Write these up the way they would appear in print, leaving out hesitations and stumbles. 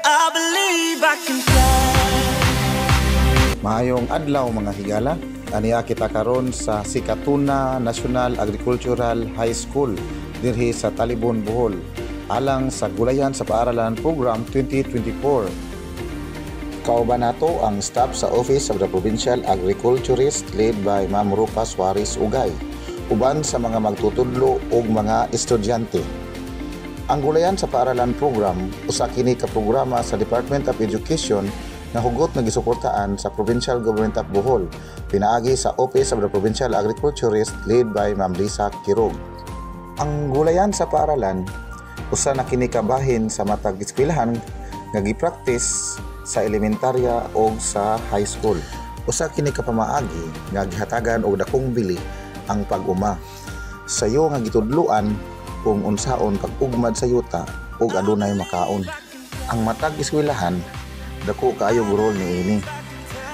I believe I can fly. Maayong adlaw mga higala. Aniya kita karon sa Sikatuna National Agricultural High School dinhi sa Talibon, Bohol, alang sa Gulayan sa Paaralan Program 2024. Kauban nato ang staff sa Office of the Provincial Agriculturist led by Ma'am Rupa Suarez Ugay, uban sa mga magtutudlo ug mga estudyante. Ang Gulayan sa Paaralan Program usa kini ka programa sa Department of Education na hugot na gisuportaan sa Provincial Government of Bohol, pinaagi sa Office of the Provincial Agriculturist led by Ma'am Lisa Kirog. Ang Gulayan sa Paaralan usa na kini ka bahin sa matag eskwelahan nga gi-practice sa elementarya o sa high school. Usa kini ka pamaagi nga gihatagan og dakong bili ang pag-uma. Sayo nga gitudluan kung unsaon pag-ugmad sa yuta ug adunay makaon. Ang matag eskwelahan dako kaayo role niini.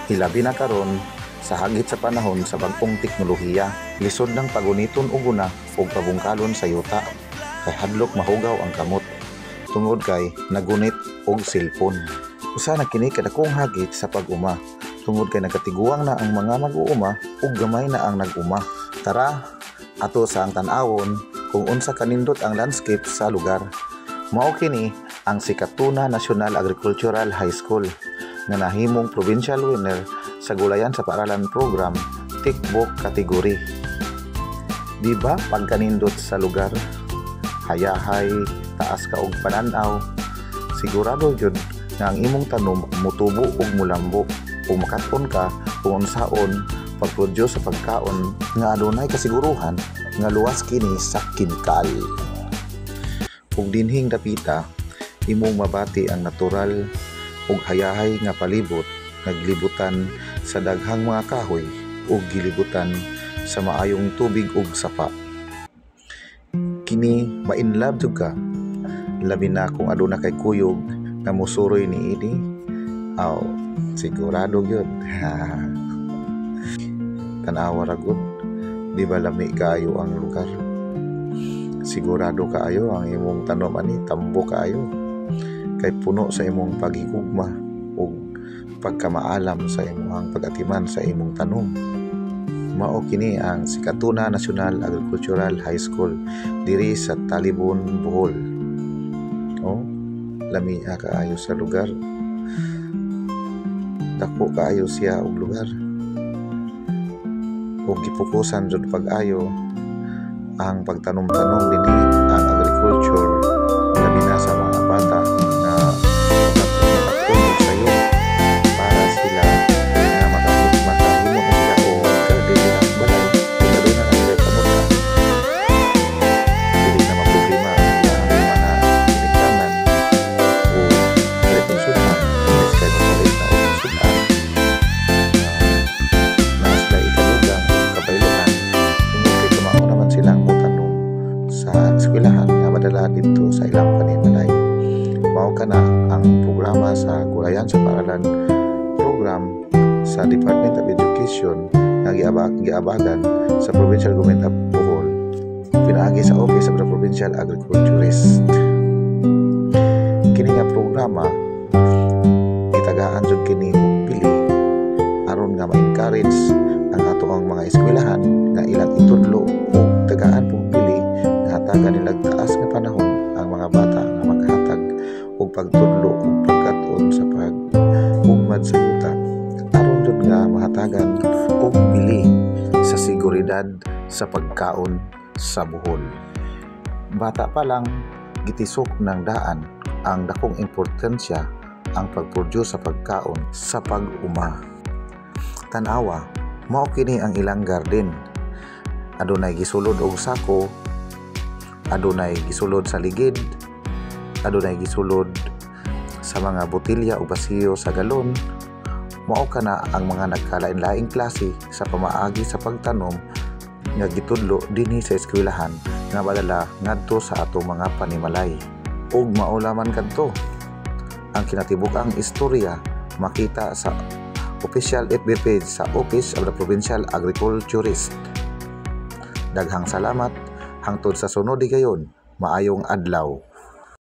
Hilabi na karon sa hagit sa panahon sa bagong teknolohiya, lisod ng paguniton og una ug pabungkalon sa yuta kay hadlok mahugaw ang kamot tungod kay nagunit og cellphone. Usa na kini kadakong hagit sa pag-uma tungod kay nagkatiguang na ang mga mag-uuma ug gamay na ang nag-uma. Tara ato sa ang tan-awon kung unsa kanindot ang landscape sa lugar. Mao kini ang Sikatuna National Agricultural High School nga nahimong provincial winner sa Gulayan sa Paaralan Program Tickbook Category. Di ba pagkanindot sa lugar, hayahay, taas ka og pananaw, sigurado jud nga ang imong tanom mutubo ug mulambo ug makaton ka kung unsaon pag-produce sa pagkaon nga adunay kasiguruhan nga luwas kini sa kinikal. Ug dinhing dapita imong mabati ang natural ug hayahay nga palibot naglibutan sa daghang mga kahoy ug gilibutan sa maayong tubig ug sapa. Kini ma-inlove jud ka, labi na kung aduna kay kuyog nga musuroy niini. Aw, sigurado gyud. Tanawa ra gud, di ba lami kaayo ang lugar? Sigurado kaayo ang imong tanom ani tambo kaayo kay puno sa imong paghigugma ug pagkamaalam sa imong pag-atiman sa imong tanom. Mao kini ang Sikatuna National Agricultural High School diri sa Talibon, Bohol. Oh, lami kaayo sa lugar. Dako kaayo siya og lugar. Ug gipukusan jud pag-ayo ang pagtanom-tanom dinhi ang agriculture labi na sa mga bata na makatulong sayo para sila na makahimo na sila o garden nilang balay kung doon na nila panuta. Dili na maproblema ang mga pinigtanan o rekonsultan is kayo mapalit na o konsultan na sila ikalugang kabaylohan tungkol kay kumao naman silang mutanong sa eskwelahan nga madala dito sa ilang panimalay. Mao kana ang programa sa Gulayan sa Paaralan Program sa Department of Education nga giabagan sa Provincial Government of Bohol, pinaagi sa Office of the Provincial Agriculturist. Kini nga programa gitagaan jud kini og pili aron nga ma-encourage ang atoang mga eskwelahan nga ilang itudlo og tagaan pong pili nga hatagan nilang taas nga panahon ang mga bata nga maghatag og pagtudlo ug pagkaton sa pag-ugmad sa yuta aron jud nga mahatagan og pili sa seguridad sa pagkaon sa Bohol. Bata pa lang gitisok ng daan ang dakong importansya ang pag-produce sa pagkaon sa pag-uma. Tanawa, mao kini ang ilang garden. Adunay gisulod og sako, adunay gisulod sa ligid, adunay gisulod sa mga botelya o basiyo sa galon. Mao kana ang mga nagkalain-laing klase sa pamaagi sa pagtanom nga gitudlo dinhi sa eskwelahan nga madala ngadto sa ato mga panimalay. Ug maulaman kadto ang kinatibuk-ang istorya makita sa official FB page sa Office of the Provincial Agriculturist. Daghang salamat hangtod sa sunod gayon. Maayong adlaw.